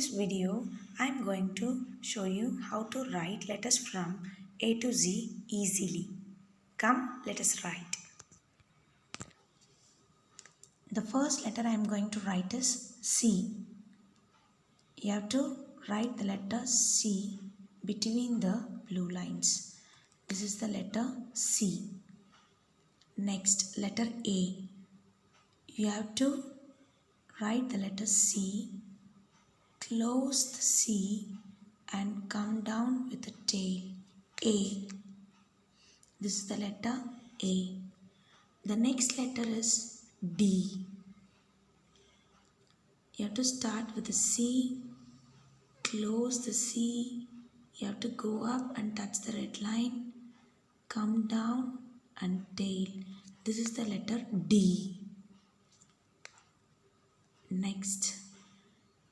this video, I am going to show you how to write letters from A to Z easily. Come, let us write. The first letter I am going to write is C. You have to write the letter C between the blue lines. This is the letter C. Next, letter A. You have to write the letter C, close the C and come down with the tail. A. This is the letter A. The next letter is D. You have to start with the C, close the C, you have to go up and touch the red line, come down and tail. This is the letter D. Next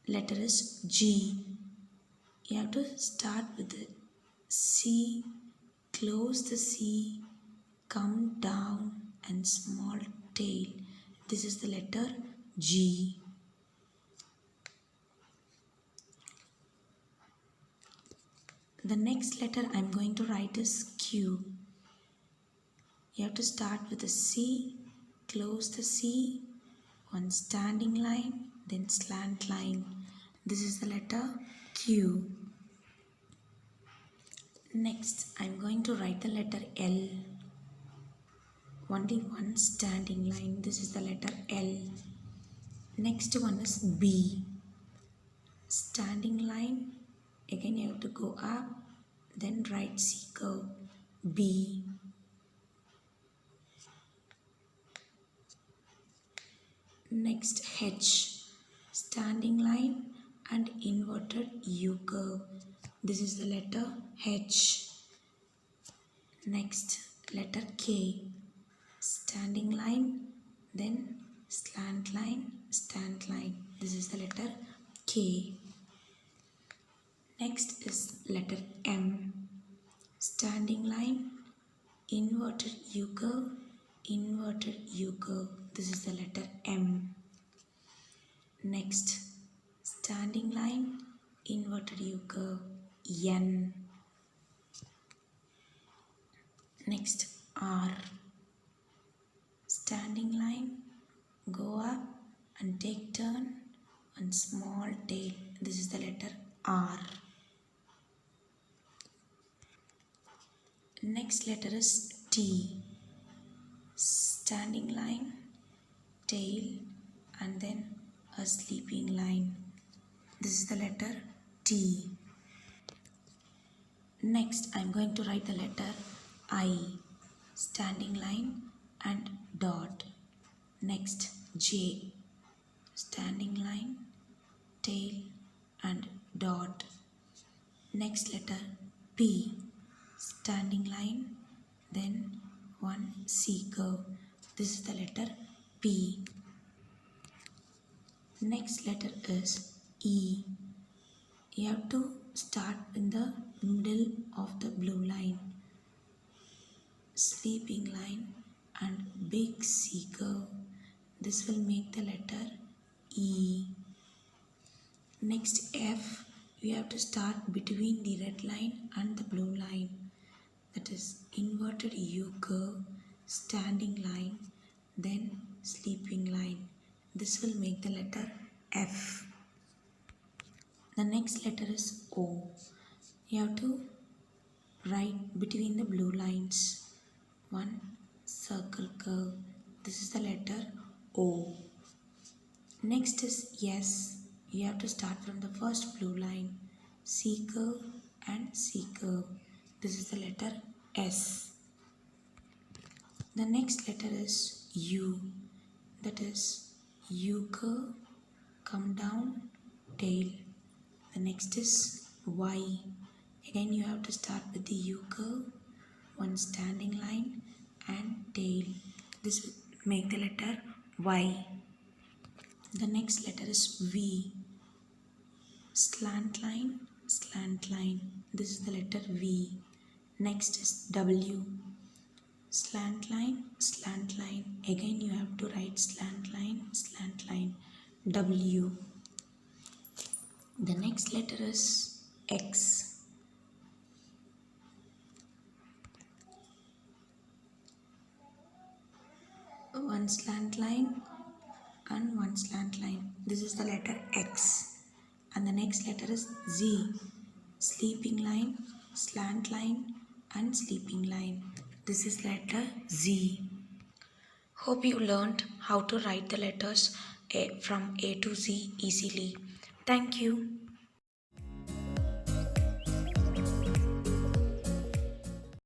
letter is G. You have to start with the C, close the C, come down and small tail. This is the letter G. The next letter I am going to write is Q. You have to start with the C, close the C, one standing line, then slant line. This is the letter Q. Next, I am going to write the letter L. Only one standing line. This is the letter L. Next one is B. Standing line. Again you have to go up, then right C curve. B. Next H. Standing line and inverted U curve. This is the letter H. Next letter K. Standing line, then slant line, This is the letter K. Next is letter M. Standing line, inverted U curve, This is the letter M. Next, standing line, inverted U curve, N. Next, R. Standing line, go up and take turn, one small tail. This is the letter R. Next letter is T. Standing line, tail and then a sleeping line. This is the letter T. Next I am going to write the letter I. Standing line and dot. Next J. Standing line, tail and dot. Next letter P. Standing line, then one C curve. This is the letter P. Next letter is E. You have to start in the middle of the blue line, sleeping line and big C curve. This will make the letter E. Next F. You have to start between the red line and the blue line. That is inverted U curve, standing line, then sleeping line. This will make the letter F. The next letter is O. You have to write between the blue lines, one circle curve. This is the letter O. Next is S. You have to start from the first blue line, C curve and C curve. This is the letter S. The next letter is U. That is U curve, come down, tail. The next is Y. Again you have to start with the U curve, one standing line and tail. This will make the letter Y. The next letter is V. Slant line, This is the letter V. Next is W. Slant line, Again you have to write slant line, W. The next letter is X. One slant line and one slant line. This is the letter X. And the next letter is Z. Sleeping line, slant line and sleeping line. This is letter Z. Hope you learned how to write the letters from A to Z easily. Thank you.